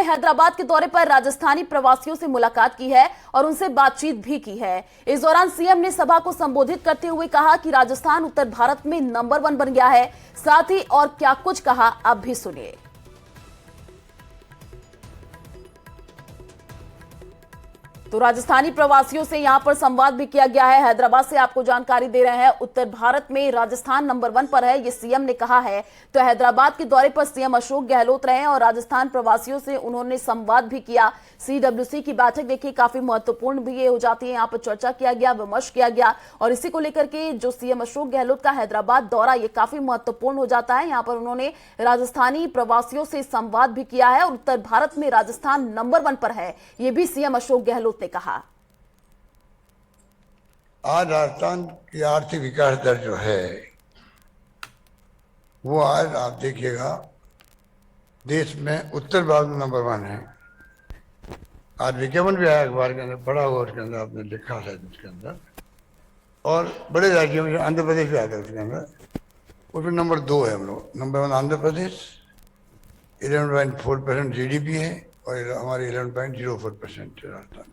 हैदराबाद के दौरे पर राजस्थानी प्रवासियों से मुलाकात की है और उनसे बातचीत भी की है। इस दौरान सीएम ने सभा को संबोधित करते हुए कहा कि राजस्थान उत्तर भारत में नंबर 1 बन गया है। साथ ही और क्या कुछ कहा आप भी सुनिए। तो राजस्थानी प्रवासियों से यहां पर संवाद भी किया गया है। हैदराबाद से आपको जानकारी दे रहे हैं, उत्तर भारत में राजस्थान नंबर 1 पर है, ये सीएम ने कहा है। तो हैदराबाद के दौरे पर सीएम अशोक गहलोत रहे और राजस्थान प्रवासियों से उन्होंने संवाद भी किया। सीडब्ल्यूसी की बैठक देखिए काफी महत्वपूर्ण भी ये हो जाती है। यहाँ पर चर्चा किया गया, विमर्श किया गया और इसी को लेकर के जो सीएम अशोक गहलोत का हैदराबाद दौरा ये काफी महत्वपूर्ण हो जाता है। यहाँ पर उन्होंने राजस्थानी प्रवासियों से संवाद भी किया है और उत्तर भारत में राजस्थान नंबर 1 पर है, ये भी सीएम अशोक गहलोत ने कहा। आज राजस्थान की आर्थिक विकास दर जो है वो आज आप देखिएगा देश में उत्तर भारत में नंबर 1 है। आज विज्ञापन भी आया अखबार के अंदर, पढ़ा हुआ उसके अंदर, आपने लिखा है उसके अंदर। और बड़े राज्यों में आंध्र प्रदेश भी आता है उसके अंदर, उसमें नंबर 2 है हम लोग। नंबर 1 आंध्र प्रदेश 11.4% GDP है और हमारे 11.04% राजस्थान।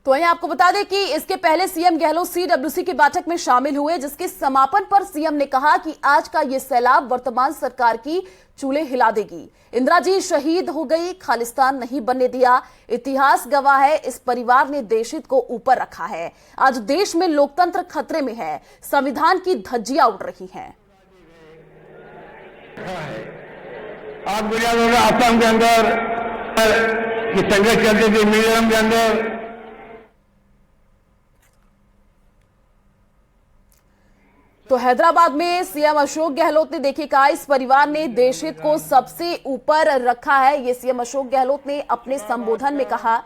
तो वहीं आपको बता दें कि इसके पहले सीएम गहलोत सीडब्ल्यूसी की बैठक में शामिल हुए, जिसके समापन पर सीएम ने कहा कि आज का ये सैलाब वर्तमान सरकार की चूल्हे हिला देगी। इंदिरा जी शहीद हो गई, खालिस्तान नहीं बनने दिया, इतिहास गवाह है, इस परिवार ने देशहित को ऊपर रखा है। आज देश में लोकतंत्र खतरे में है, संविधान की धज्जियां उड़ रही हैं। आप गुजरात होगा असम के अंदर संघर्ष चलते थे, मिजोरम के अंदर। तो हैदराबाद में सीएम अशोक गहलोत ने देखिए कहा इस परिवार ने देशहित को सबसे ऊपर रखा है, ये सीएम अशोक गहलोत ने अपने संबोधन में कहा।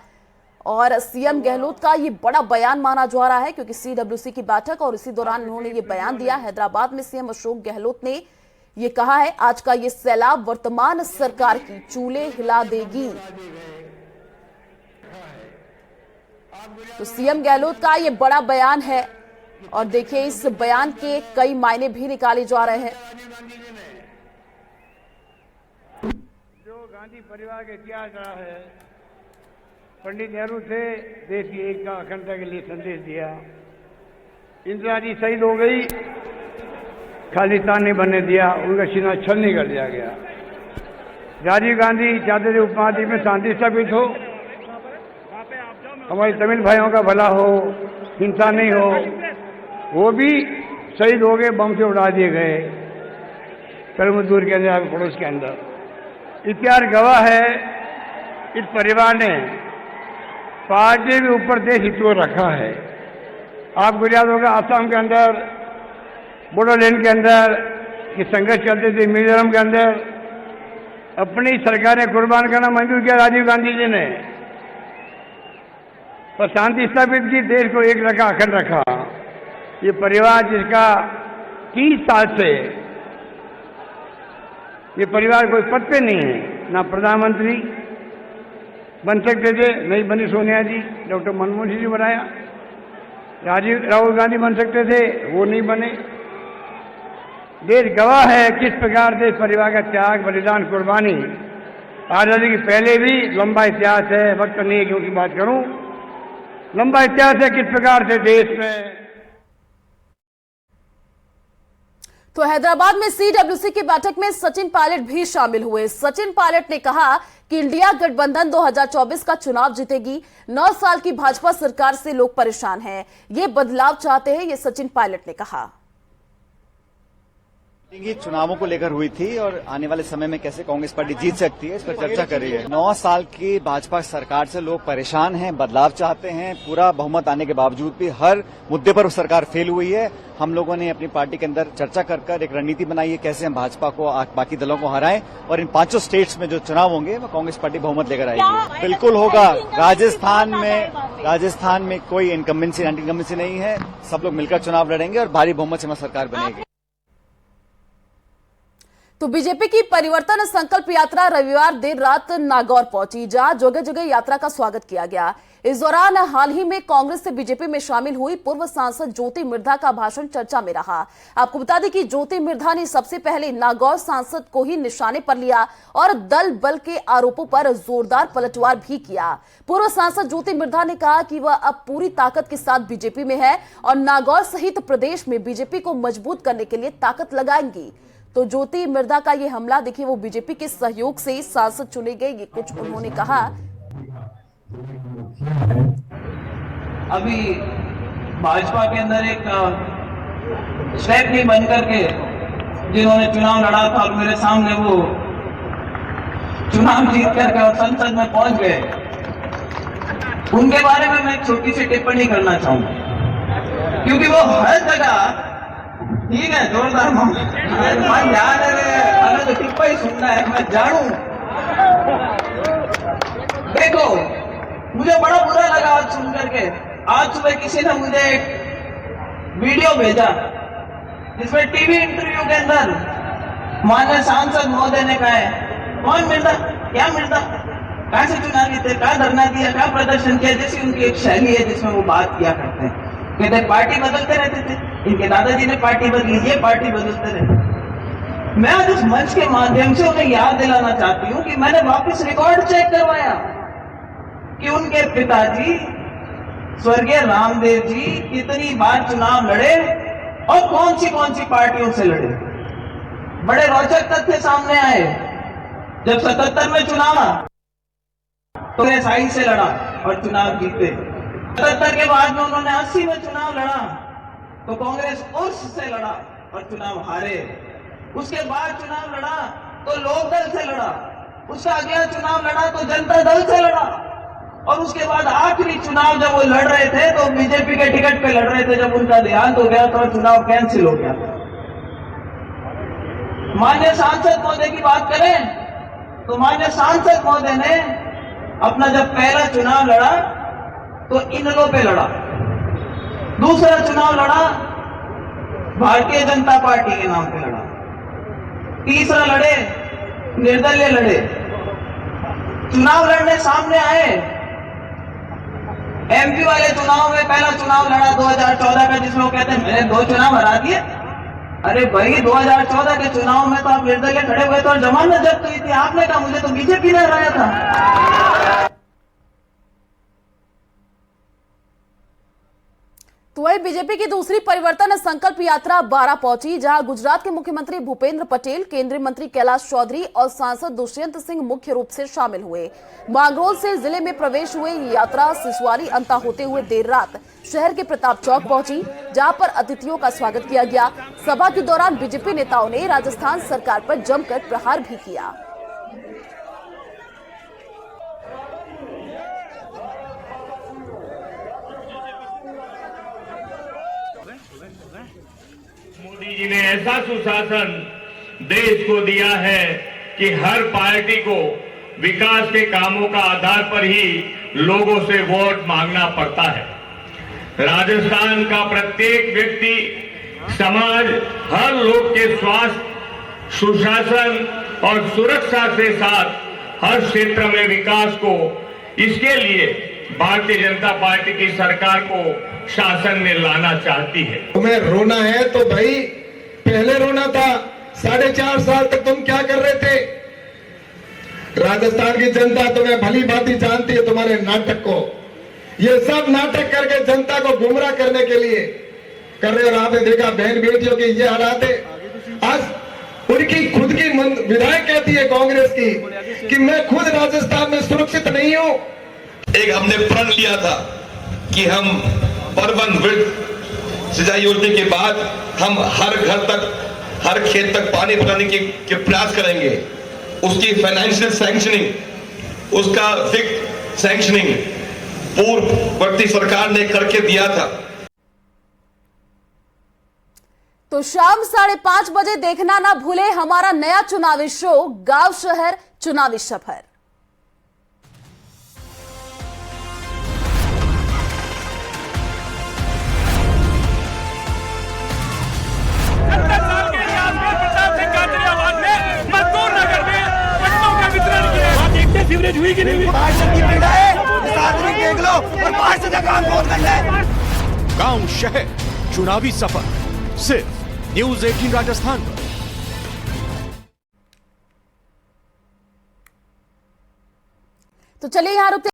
और सीएम गहलोत का ये बड़ा बयान माना जा रहा है क्योंकि सीडब्ल्यूसी की बैठक और इसी दौरान उन्होंने ये बयान दिया। हैदराबाद में सीएम अशोक गहलोत ने ये कहा है आज का ये सैलाब वर्तमान सरकार की चूल्हे हिला देगी। तो सीएम गहलोत का ये बड़ा बयान है और देखिए इस बयान के कई मायने भी निकाले जा रहे हैं। जो गांधी परिवार का इतिहास रहा है, पंडित नेहरू थे, देश की एकता अखंडता के लिए संदेश दिया। इंदिरा जी शहीद हो गई, खालिस्तान नहीं बनने दिया, उनका सीना छलनी कर दिया गया। राजीव गांधी चाहते थे उपमहाद्वीप में शांति स्थापित हो, हमारे तमिल भाइयों का भला हो, हिंसा नहीं हो, वो भी शहीद हो गए, बम से उड़ा दिए गए करमुद्दूर के अंदर, पड़ोस के अंदर। इतिहास गवाह है इस परिवार ने पार्टी के ऊपर देश हित को रखा है। आप गुजरात होगा असम के अंदर, बोडोलैंड के अंदर ये संघर्ष चलते थे, मिजोरम के अंदर अपनी सरकारें कुर्बान करना मंजूर किया राजीव गांधी जी ने, और शांति स्थापित की, देश को एक रखा, अखंड रखा। ये परिवार जिसका 30 साल से ये परिवार कोई पद पे नहीं है, ना प्रधानमंत्री बन सकते थे, नहीं बनी सोनिया जी, डॉक्टर मनमोहन सिंह जी बनाया। राहुल गांधी बन सकते थे, वो नहीं बने। देश गवाह है किस प्रकार से इस परिवार का त्याग, बलिदान, कुर्बानी। आजादी के पहले भी लंबा इतिहास है, वक्त नहीं है कि उनकी बात करूं, लंबा इतिहास है किस प्रकार से देश में। तो हैदराबाद में सीडब्ल्यूसी की बैठक में सचिन पायलट भी शामिल हुए। सचिन पायलट ने कहा कि इंडिया गठबंधन 2024 का चुनाव जीतेगी। 9 साल की भाजपा सरकार से लोग परेशान हैं, ये बदलाव चाहते हैं, ये सचिन पायलट ने कहा। चुनावों को लेकर हुई थी और आने वाले समय में कैसे कांग्रेस पार्टी जीत सकती है, इस पर चर्चा कर रही है। 9 साल की भाजपा सरकार से लोग परेशान हैं, बदलाव चाहते हैं। पूरा बहुमत आने के बावजूद भी हर मुद्दे पर सरकार फेल हुई है। हम लोगों ने अपनी पार्टी के अंदर चर्चा कर एक रणनीति बनाई है कैसे हम भाजपा को, बाकी दलों को हराएं और इन 5 स्टेट्स में जो चुनाव होंगे वो कांग्रेस पार्टी बहुमत लेकर आएगी। बिल्कुल होगा। राजस्थान में कोई इनकम्बेंसी एंटी इनकम्बेंसी नहीं है, सब लोग मिलकर चुनाव लड़ेंगे और भारी बहुमत से हमारी सरकार बनेगी। तो बीजेपी की परिवर्तन संकल्प यात्रा रविवार देर रात नागौर पहुंची, जहां जगह जगह यात्रा का स्वागत किया गया। इस दौरान हाल ही में कांग्रेस से बीजेपी में शामिल हुई पूर्व सांसद ज्योति मिर्धा का भाषण चर्चा में रहा। आपको बता दें कि ज्योति मिर्धा ने सबसे पहले नागौर सांसद को ही निशाने पर लिया और दल बल के आरोपों पर जोरदार पलटवार भी किया। पूर्व सांसद ज्योति मिर्धा ने कहा कि वह अब पूरी ताकत के साथ बीजेपी में है और नागौर सहित प्रदेश में बीजेपी को मजबूत करने के लिए ताकत लगाएंगी। तो ज्योति मिर्धा का ये हमला देखिए, वो बीजेपी के सहयोग से सांसद चुने गए, ये कुछ उन्होंने कहा। अभी भाजपा के अंदर एक स्टेप नहीं बन करके जिन्होंने चुनाव लड़ा था और मेरे सामने वो चुनाव जीत करके और संसद में पहुंच गए, उनके बारे में मैं एक छोटी सी टिप्पणी करना चाहूंगा, क्योंकि वो हर जगह ठीक है जोरदार मन ध्यान है, तो टिप्पणी सुनना है मैं जानू। देखो मुझे बड़ा बुरा लगा आज सुन करके, आज सुबह किसी ने मुझे एक वीडियो भेजा जिसमें टीवी इंटरव्यू के अंदर माननीय सांसद महोदय ने कहा है कौन मिर्जा, क्या मिर्जा, कहां से चुनाव जीते, कहां धरना दिया, कहां प्रदर्शन किया, जैसी उनकी एक शैली है जिसमें वो बात किया करते हैं। कहते पार्टी बदलते रहते थे, इनके दादाजी ने पार्टी बदली, ये पार्टी बदलते रहे। मैं आज इस मंच के माध्यम से उन्हें याद दिलाना चाहती हूं कि मैंने वापस रिकॉर्ड चेक करवाया कि उनके पिताजी स्वर्गीय रामदेव जी कितनी बार चुनाव लड़े और कौन सी पार्टियों से लड़े। बड़े रोचक तथ्य सामने आए। जब 77 में चुनाव तो SI से लड़ा और चुनाव जीते। 77 के बाद में उन्होंने 80 में चुनाव लड़ा तो कांग्रेस उर्स से लड़ा और चुनाव हारे। उसके बाद चुनाव लड़ा तो लोकदल से लड़ा, उसका अगला चुनाव लड़ा तो जनता दल से लड़ा, और उसके बाद आखिरी चुनाव जब वो लड़ रहे थे तो बीजेपी के टिकट पे लड़ रहे थे। जब उनका देहांत हो गया तो चुनाव कैंसिल हो गया। माननीय सांसद महोदय की बात करें तो माननीय सांसद महोदय ने अपना जब पहला चुनाव लड़ा तो इनलो पे लड़ा, दूसरा चुनाव लड़ा भारतीय जनता पार्टी के नाम पे लड़ा, तीसरा लड़े निर्दलीय लड़े। चुनाव लड़ने सामने आए। MP वाले चुनाव में पहला चुनाव लड़ा 2014 का, जिसमें वो कहते हैं मैंने 2 चुनाव हरा दिए। अरे भाई 2014 के चुनाव में तो आप निर्दलीय खड़े हुए थे और जमानत जब्त हुई थी, आपने कहा मुझे तो बीजेपी ने हराया था। तो वही बीजेपी की दूसरी परिवर्तन संकल्प यात्रा 12 पहुंची, जहां गुजरात के मुख्यमंत्री भूपेंद्र पटेल, केंद्रीय मंत्री कैलाश चौधरी और सांसद दुष्यंत सिंह मुख्य रूप से शामिल हुए। मांगरोल से जिले में प्रवेश हुए ये यात्रा सिसवारी अंता होते हुए देर रात शहर के प्रताप चौक पहुंची, जहां पर अतिथियों का स्वागत किया गया। सभा के दौरान बीजेपी नेताओं ने राजस्थान सरकार पर जमकर प्रहार भी किया। मोदी जी ने ऐसा सुशासन देश को दिया है कि हर पार्टी को विकास के कामों का आधार पर ही लोगों से वोट मांगना पड़ता है। राजस्थान का प्रत्येक व्यक्ति, समाज, हर लोग के स्वास्थ्य, सुशासन और सुरक्षा के साथ हर क्षेत्र में विकास को, इसके लिए भारतीय जनता पार्टी की सरकार को शासन में लाना चाहती है। तुम्हें रोना है तो भाई पहले रोना था। 4.5 साल तक तुम क्या कर रहे थे? राजस्थान की जनता तुम्हें भली भांति जानती है, तुम्हारे नाटक को। ये सब नाटक करके जनता को गुमराह करने के लिए कर रहे। और आपने देखा बहन बेटियों की ये हालात है। आज उनकी खुद की विधायक कहती है कांग्रेस की कि मैं खुद राजस्थान में सुरक्षित नहीं हूं। एक हमने प्रण लिया था कि हम अर्बन ग्रिड सिंचाई योजना के बाद हम हर घर तक, हर खेत तक पानी पहुंचाने के प्रयास करेंगे। उसकी फाइनेंशियल सैंक्शनिंग, उसका फिक्स सैंक्शनिंग पूर्ववर्ती सरकार ने करके दिया था। तो शाम 5:30 बजे देखना ना भूले हमारा नया चुनावी शो गांव शहर चुनावी सफर। सीवरेज हुई कि नहीं हुई? बरादरी देख लो और पार्षद का काम कौन करना है। गांव शहर चुनावी सफर सिर्फ न्यूज 18 राजस्थान पर। तो चलिए यहाँ रुकते